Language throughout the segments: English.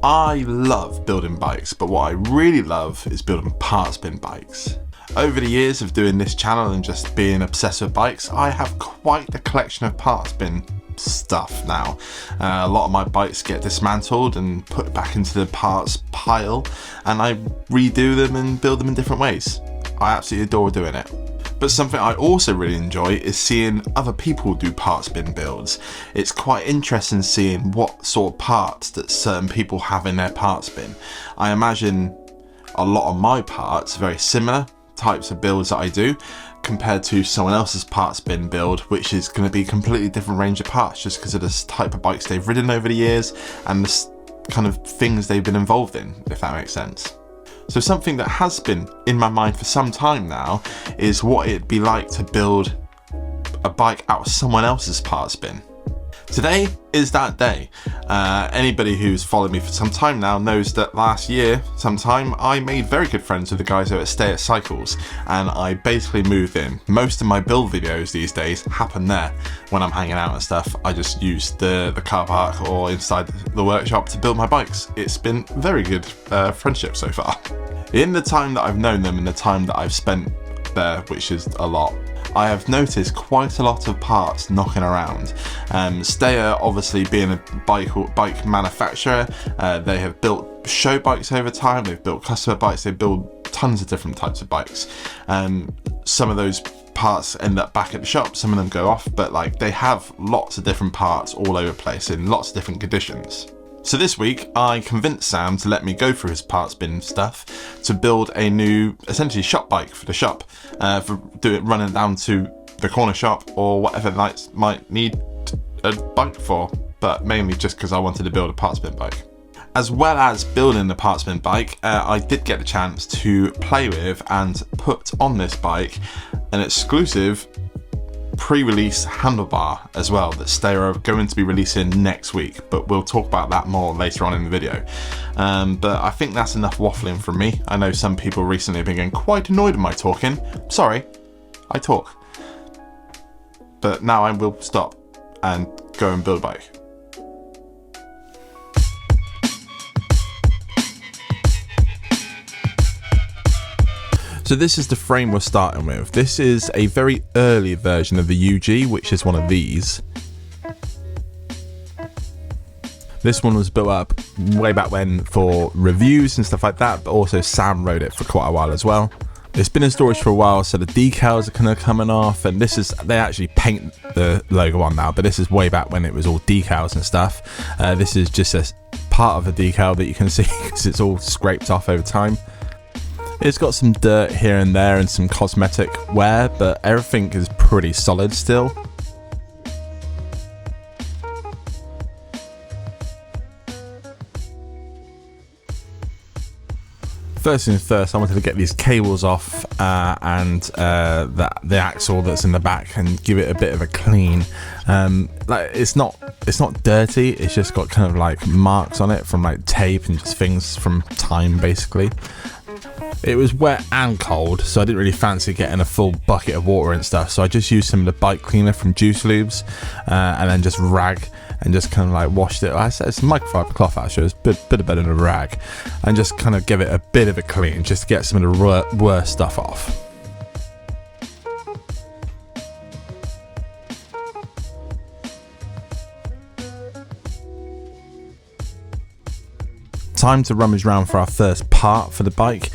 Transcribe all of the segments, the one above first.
I love building bikes, but what I really love is building parts bin bikes. Over the years of doing this channel and just being obsessed with bikes, I have quite the collection of parts bin stuff now. A lot of my bikes get dismantled and put back into the parts pile, and I redo them and build them in different ways. I absolutely adore doing it. But something I also really enjoy is seeing other people do parts bin builds. It's quite interesting seeing what sort of parts that certain people have in their parts bin. I imagine a lot of my parts are very similar types of builds that I do compared to someone else's parts bin build, which is going to be a completely different range of parts just because of this type of bikes they've ridden over the years and the kind of things they've been involved in, if that makes sense. So something that has been in my mind for some time now is what it'd be like to build a bike out of someone else's parts bin. Today is that day. Anybody who's followed me for some time now knows that last year, sometime, I made very good friends with the guys over at Stay At Cycles, and I basically moved in. Most of my build videos these days happen there. When I'm hanging out and stuff, I just use the car park or inside the workshop to build my bikes. It's been very good friendship so far. In the time that I've known them and the time that I've spent there, which is a lot, I have noticed quite a lot of parts knocking around. Steyr, obviously being a bike manufacturer, they have built show bikes over time, they've built customer bikes, they build tons of different types of bikes. Some of those parts end up back at the shop, some of them go off, but like they have lots of different parts all over the place in lots of different conditions. So this week, I convinced Sam to let me go through his parts bin stuff to build a new, essentially, shop bike for the shop, running down to the corner shop or whatever might need a bike for, but mainly just because I wanted to build a parts bin bike. As well as building the parts bin bike, I did get the chance to play with and put on this bike an exclusive pre-release handlebar as well that Steyr are going to be releasing next week, but we'll talk about that more later on in the video. But I think that's enough waffling from me. I know some people recently have been getting quite annoyed at my talking. Sorry, I talk. But now I will stop and go and build a bike. So this is the frame we're starting with. This is a very early version of the UG, which is one of these. This one was built up way back when for reviews and stuff like that, but also Sam rode it for quite a while as well. It's been in storage for a while, so the decals are kind of coming off, and this is, they actually paint the logo on now, but this is way back when it was all decals and stuff. This is just a part of the decal that you can see because it's all scraped off over time. It's got some dirt here and there and some cosmetic wear, but everything is pretty solid still. First things first, I wanted to get these cables off and the axle that's in the back and give it a bit of a clean. Like it's not dirty, it's just got kind of like marks on it from like tape and just things from time basically. It was wet and cold, so I didn't really fancy getting a full bucket of water and stuff, so I just used some of the bike cleaner from Juice Lubes and then just rag and just kind of like washed it. I said it's microfiber cloth actually, it's a bit better than a rag, and just kind of give it a bit of a clean just to get some of the worst stuff off. Time to rummage around for our first part for the bike.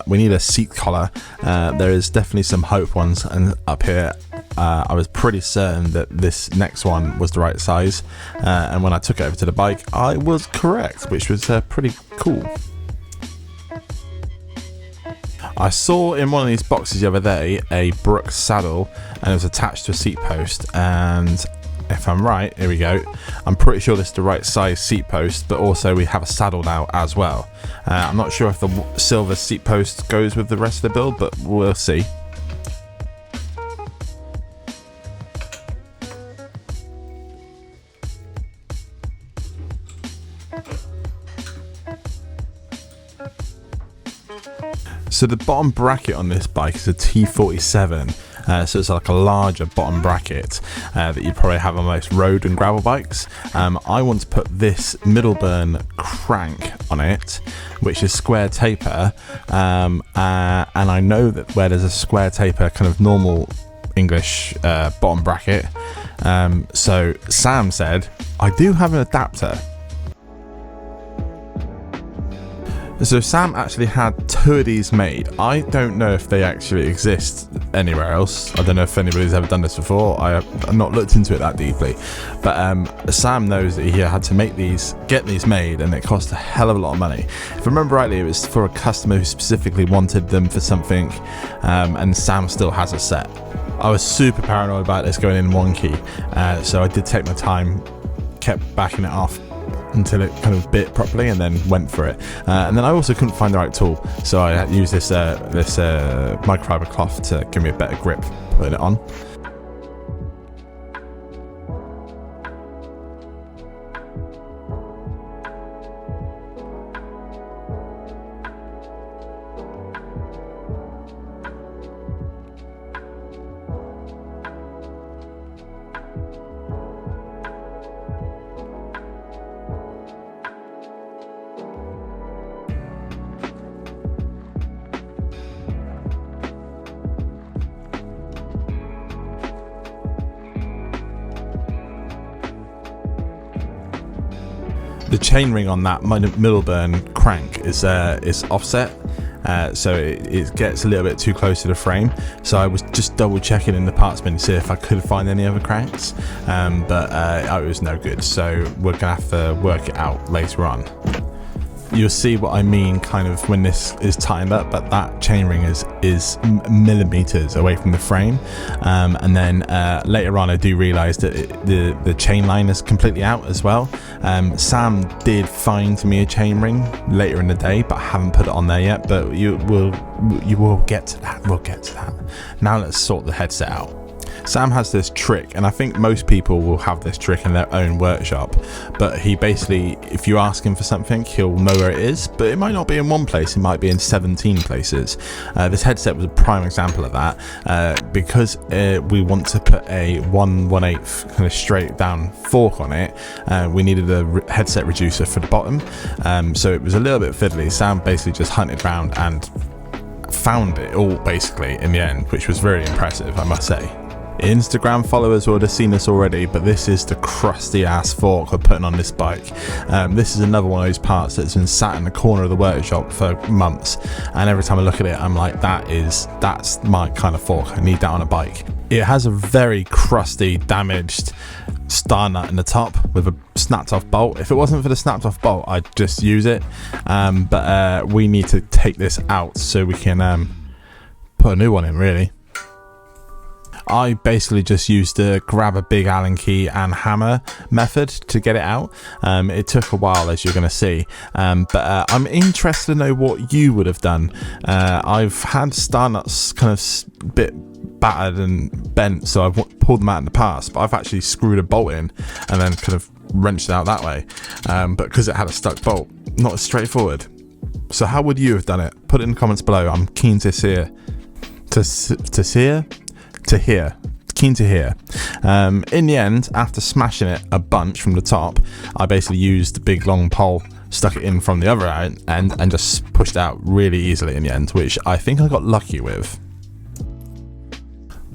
We need a seat collar. There is definitely some Hope ones and up here. I was pretty certain that this next one was the right size, and when I took it over to the bike I was correct, which was pretty cool. I saw in one of these boxes the other day a Brooks saddle, and it was attached to a seat post, and if I'm right, here we go, I'm pretty sure this is the right size seat post, but also we have a saddle now as well. I'm not sure if the silver seat post goes with the rest of the build, but we'll see. So the bottom bracket on this bike is a T47, so it's like a larger bottom bracket that you probably have on most road and gravel bikes. I want to put this Middleburn crank on it, which is square taper, and I know that where there's a square taper kind of normal English bottom bracket, so Sam said I do have an adapter. So Sam actually had 2 of these made. I don't know if they actually exist anywhere else. I don't know if anybody's ever done this before. I've not looked into it that deeply. But Sam knows that he had to get these made, and it cost a hell of a lot of money. If I remember rightly, it was for a customer who specifically wanted them for something, and Sam still has a set. I was super paranoid about this going in wonky, so I did take my time, kept backing it off until it kind of bit properly, and then went for it. And then I also couldn't find the right tool, so I used this microfiber cloth to give me a better grip putting it on. The chainring on that Middleburn crank is offset, so it gets a little bit too close to the frame. So I was just double checking in the parts bin to see if I could find any other cranks, but it was no good. So we're gonna have to work it out later on. You'll see what I mean kind of when this is tightened up, but that chainring is millimeters away from the frame, and then later on I do realise that the chain line is completely out as well. Sam did find me a chainring later in the day, but I haven't put it on there yet, but you will get to that. We'll get to that. Now let's sort the headset out. Sam has this trick, and I think most people will have this trick in their own workshop, but he basically, if you ask him for something, he'll know where it is, but it might not be in one place, it might be in 17 places. This headset was a prime example of that, because we want to put a 1/1/8 kind of straight down fork on it. We needed a headset reducer for the bottom, so it was a little bit fiddly. Sam basically just hunted around and found it all basically in the end, which was very impressive, I must say. Instagram followers would have seen this already, but this is the crusty ass fork we're putting on this bike. This is another one of those parts that's been sat in the corner of the workshop for months, and every time I look at it I'm like, that's my kind of fork, I need that on a bike. It has a very crusty, damaged star nut in the top with a snapped off bolt. If it wasn't for the snapped off bolt I'd just use it, but we need to take this out so we can put a new one in really. I basically just used the grab a big Allen key and hammer method to get it out. It took a while, as you're going to see, but I'm interested to know what you would have done. I've had star nuts kind of a bit battered and bent, so I've pulled them out in the past, but I've actually screwed a bolt in and then kind of wrenched it out that way, but because it had a stuck bolt, not as straightforward. So how would you have done it? Put it in the comments below. I'm keen to hear. Keen to hear. In the end, after smashing it a bunch from the top, I basically used the big long pole, stuck it in from the other end, and just pushed it out really easily in the end, which I think I got lucky with.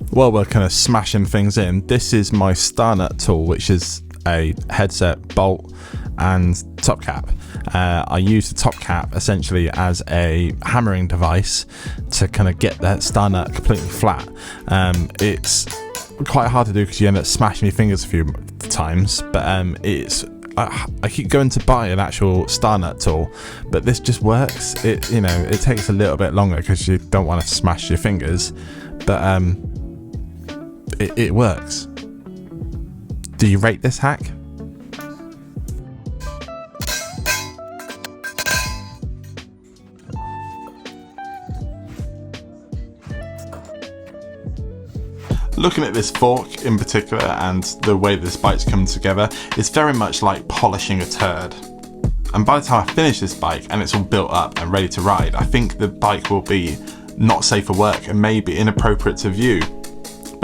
While we're kind of smashing things in, this is my star nut tool, which is a headset, bolt and top cap. I use the top cap essentially as a hammering device to kind of get that star nut completely flat. It's quite hard to do because you end up smashing your fingers a few times, but I keep going to buy an actual star nut tool, but this just works. It takes a little bit longer because you don't want to smash your fingers, but it works. Do you rate this hack? Looking at this fork in particular and the way this bike's come together, it's very much like polishing a turd. And by the time I finish this bike and it's all built up and ready to ride, I think the bike will be not safe for work and maybe inappropriate to view.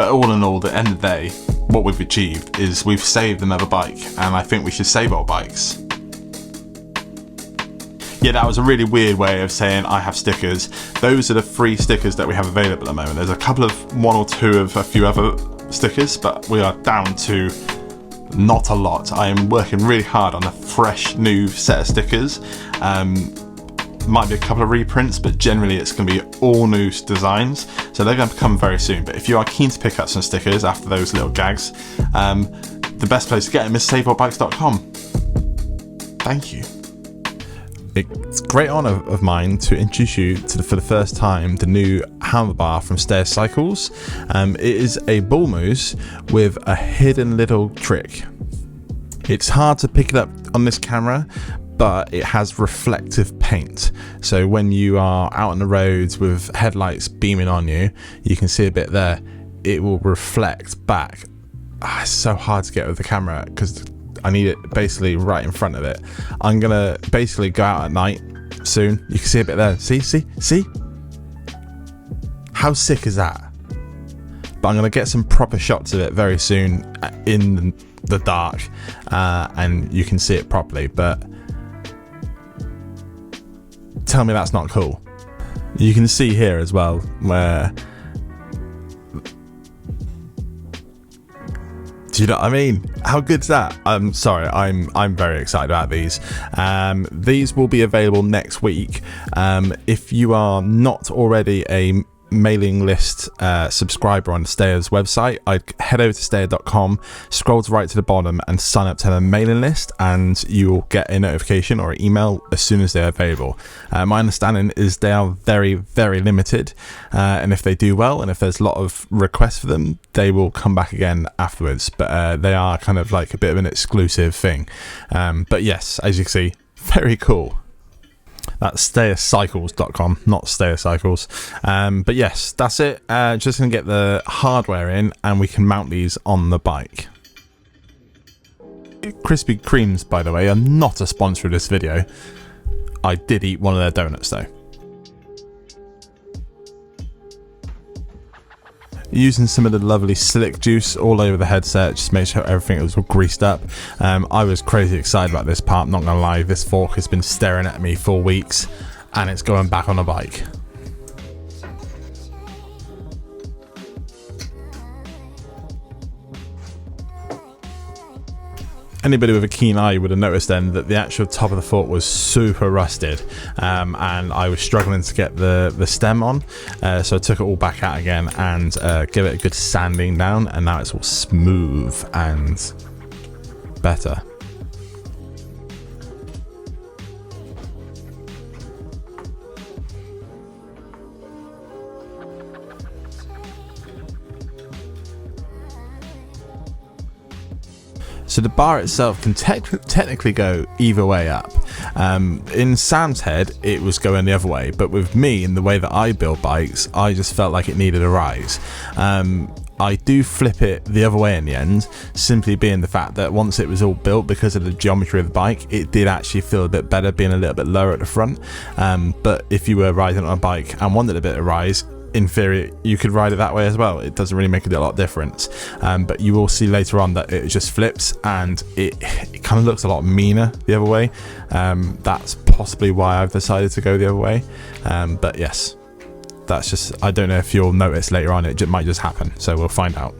But all in all, at the end of the day, what we've achieved is we've saved another bike, and I think we should save our bikes. Yeah, that was a really weird way of saying I have stickers. Those are the 3 stickers that we have available at the moment. There's a couple of 1 or 2 of a few other stickers, but we are down to not a lot. I am working really hard on a fresh new set of stickers. Might be a couple of reprints, but generally it's going to be all new designs, so they're going to come very soon. But if you are keen to pick up some stickers after those little gags, the best place to get them is saveourbikes.com. Thank you. It's a great honour of mine to introduce you to, for the first time, the new Handlebar from Stay Cycles. It is a bull moose with a hidden little trick. It's hard to pick it up on this camera, but it has reflective paint. So when you are out on the roads with headlights beaming on you, you can see a bit there. It will reflect back. It's so hard to get with the camera because I need it basically right in front of it. I'm gonna basically go out at night soon. You can see a bit there. See? How sick is that? But I'm gonna get some proper shots of it very soon in the dark, and you can see it properly. But tell me that's not cool. You can see here as well where, do you know what I mean? How good's that? I'm sorry, I'm very excited about these. These will be available next week. If you are not already a mailing list subscriber on Stayer's website, I'd head over to stayer.com, scroll to right to the bottom and sign up to the mailing list, and you'll get a notification or an email as soon as they're available. My understanding is they are very, very limited, and if they do well and if there's a lot of requests for them, they will come back again afterwards. But they are kind of like a bit of an exclusive thing. But yes, as you can see, very cool. That's stayercycles.com, not Stayer Cycles. But yes, that's it. Just going to get the hardware in and we can mount these on the bike. Krispy Kremes, by the way, are not a sponsor of this video. I did eat one of their donuts though. Using some of the lovely slick juice all over the headset, just make sure everything was all greased up. I was crazy excited about this part, not gonna lie. This fork has been staring at me for weeks and it's going back on a bike. Anybody with a keen eye would have noticed then that the actual top of the fork was super rusted, and I was struggling to get the stem on, so I took it all back out again and give it a good sanding down, and now it's all smooth and better. So the bar itself can technically go either way up. In Sam's head, it was going the other way, but with me, in the way that I build bikes, I just felt like it needed a rise. I do flip it the other way in the end, simply being the fact that once it was all built, because of the geometry of the bike, it did actually feel a bit better being a little bit lower at the front. But if you were riding on a bike and wanted a bit of rise, in theory you could ride it that way as well. It doesn't really make a lot of difference, but you will see later on that it just flips and it kind of looks a lot meaner the other way. That's possibly why I've decided to go the other way, but yes, that's just, I don't know if you'll notice later on, it might just happen, so we'll find out.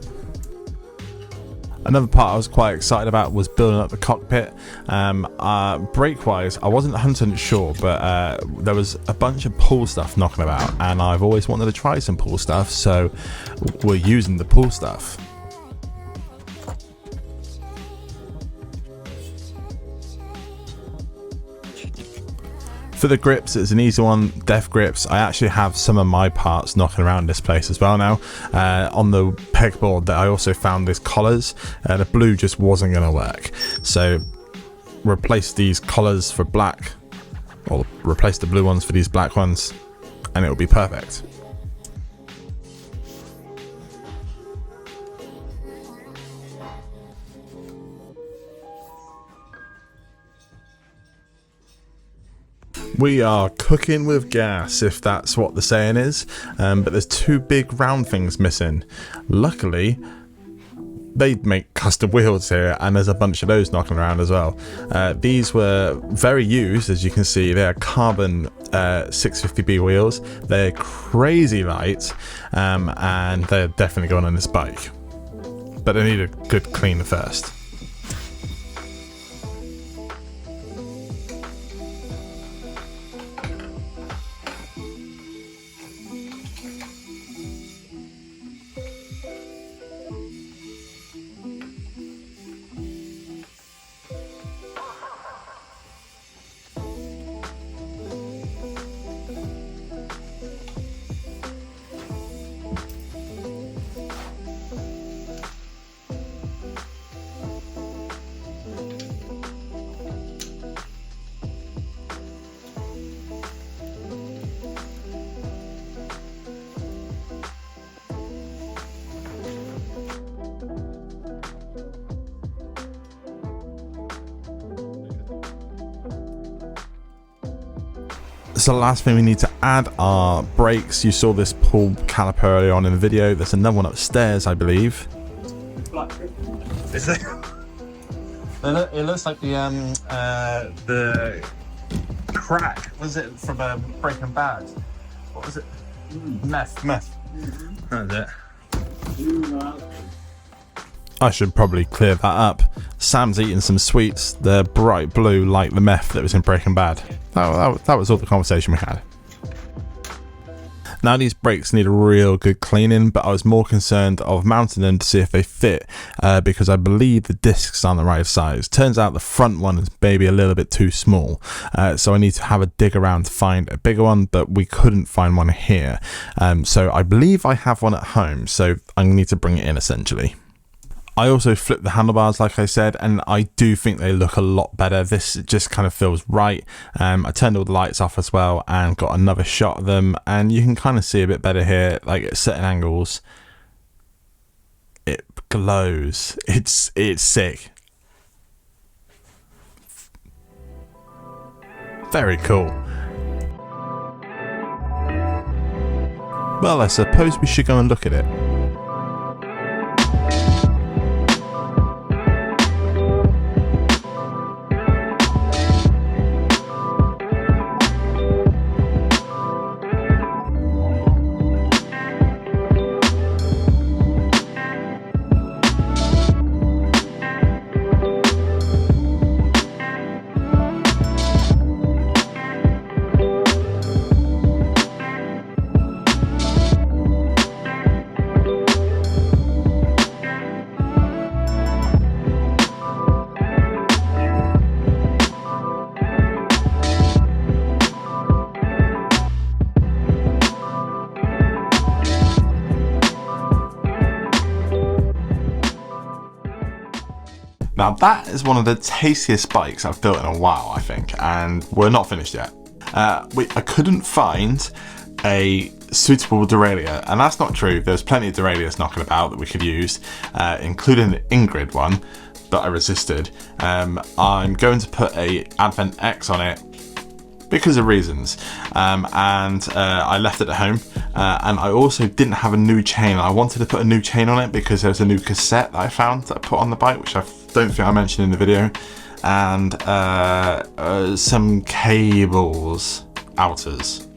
Another part I was quite excited about was building up the cockpit. Brake wise, I wasn't 100% sure, but there was a bunch of pull stuff knocking about, and I've always wanted to try some pull stuff, so we're using the pull stuff. For the grips, it's an easy one, def grips. I actually have some of my parts knocking around this place as well now. On the pegboard that I also found these collars, the blue just wasn't going to work. So replace these collars for black, or replace the blue ones for these black ones, and it'll be perfect. We are cooking with gas, if that's what the saying is, but there's two big round things missing. Luckily, they make custom wheels here, and there's a bunch of those knocking around as well. These were very used, as you can see. They're carbon 650B wheels. They're crazy light, and they're definitely going on this bike. But they need a good cleaner first. So the last thing we need to add are brakes. You saw this pull caliper earlier on in the video. There's another one upstairs, I believe. Is it? It looks like the crack. Was it from Breaking Bad? What was it? Meth. That's it. I should probably clear that up. Sam's eating some sweets. They're bright blue like the meth that was in Breaking Bad. That was all the conversation we had. Now these brakes need a real good cleaning, but I was more concerned of mounting them to see if they fit, because I believe the discs aren't the right size. Turns out the front one is maybe a little bit too small, so I need to have a dig around to find a bigger one, but we couldn't find one here. So I believe I have one at home, so I need to bring it in essentially. I also flipped the handlebars, like I said, and I do think they look a lot better. This just kind of feels right. I turned all the lights off as well and got another shot of them, and you can kind of see a bit better here, like at certain angles. It glows. It's sick. Very cool. Well, I suppose we should go and look at it. Now that is one of the tastiest bikes I've built in a while, I think, and we're not finished yet. I couldn't find a suitable derailleur, and that's not true. There's plenty of derailleurs knocking about that we could use, including the Ingrid one, but I resisted. I'm going to put a Advent X on it because of reasons, and I left it at home, and I also didn't have a new chain. I wanted to put a new chain on it because there's a new cassette that I found that I put on the bike, which I don't think I mentioned in the video, and some cables, outers.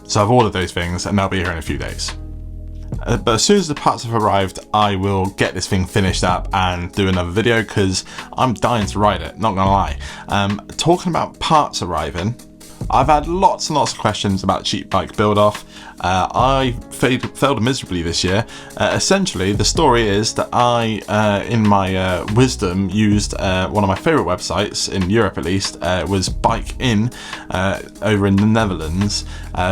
So I've ordered those things and they'll be here in a few days. But as soon as the parts have arrived, I will get this thing finished up and do another video because I'm dying to ride it, not gonna lie. Talking about parts arriving, I've had lots and lots of questions about cheap bike build off. I failed miserably this year. Essentially, the story is that I, in my wisdom, used one of my favourite websites, in Europe at least, was Bike In, over in the Netherlands,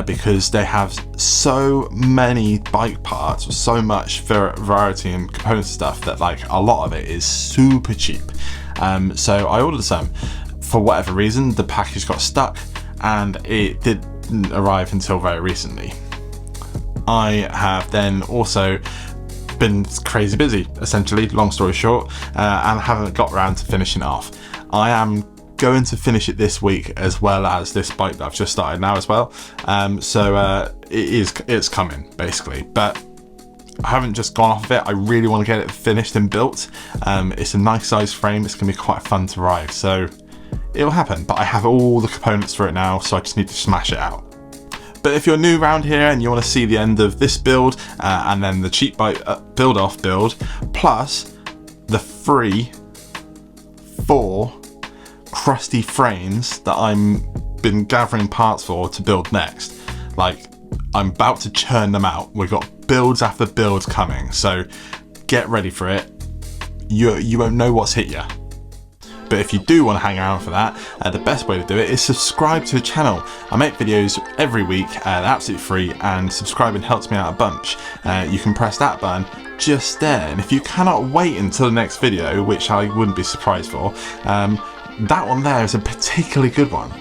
because they have so many bike parts, with so much variety and component stuff that like a lot of it is super cheap. So I ordered some. For whatever reason, the package got stuck and it didn't arrive until very recently. I have then also been crazy busy, essentially, long story short, and haven't got around to finishing it off. I am going to finish it this week, as well as this bike that I've just started now as well. It's coming basically, but I haven't just gone off of it. I really want to get it finished and built. It's a nice size frame. It's gonna be quite fun to ride, so it'll happen. But I have all the components for it now, so I just need to smash it out. But if you're new around here and you want to see the end of this build and then the cheap bike build plus the free 4 Crusty frames that I'm been gathering parts for to build next, like I'm about to churn them out. We've got builds after builds coming, so get ready for it. You won't know what's hit you. But if you do want to hang around for that, the best way to do it is subscribe to the channel. I make videos every week, they're absolutely free, and subscribing helps me out a bunch. You can press that button just there, and if you cannot wait until the next video, which I wouldn't be surprised for, that one there is a particularly good one.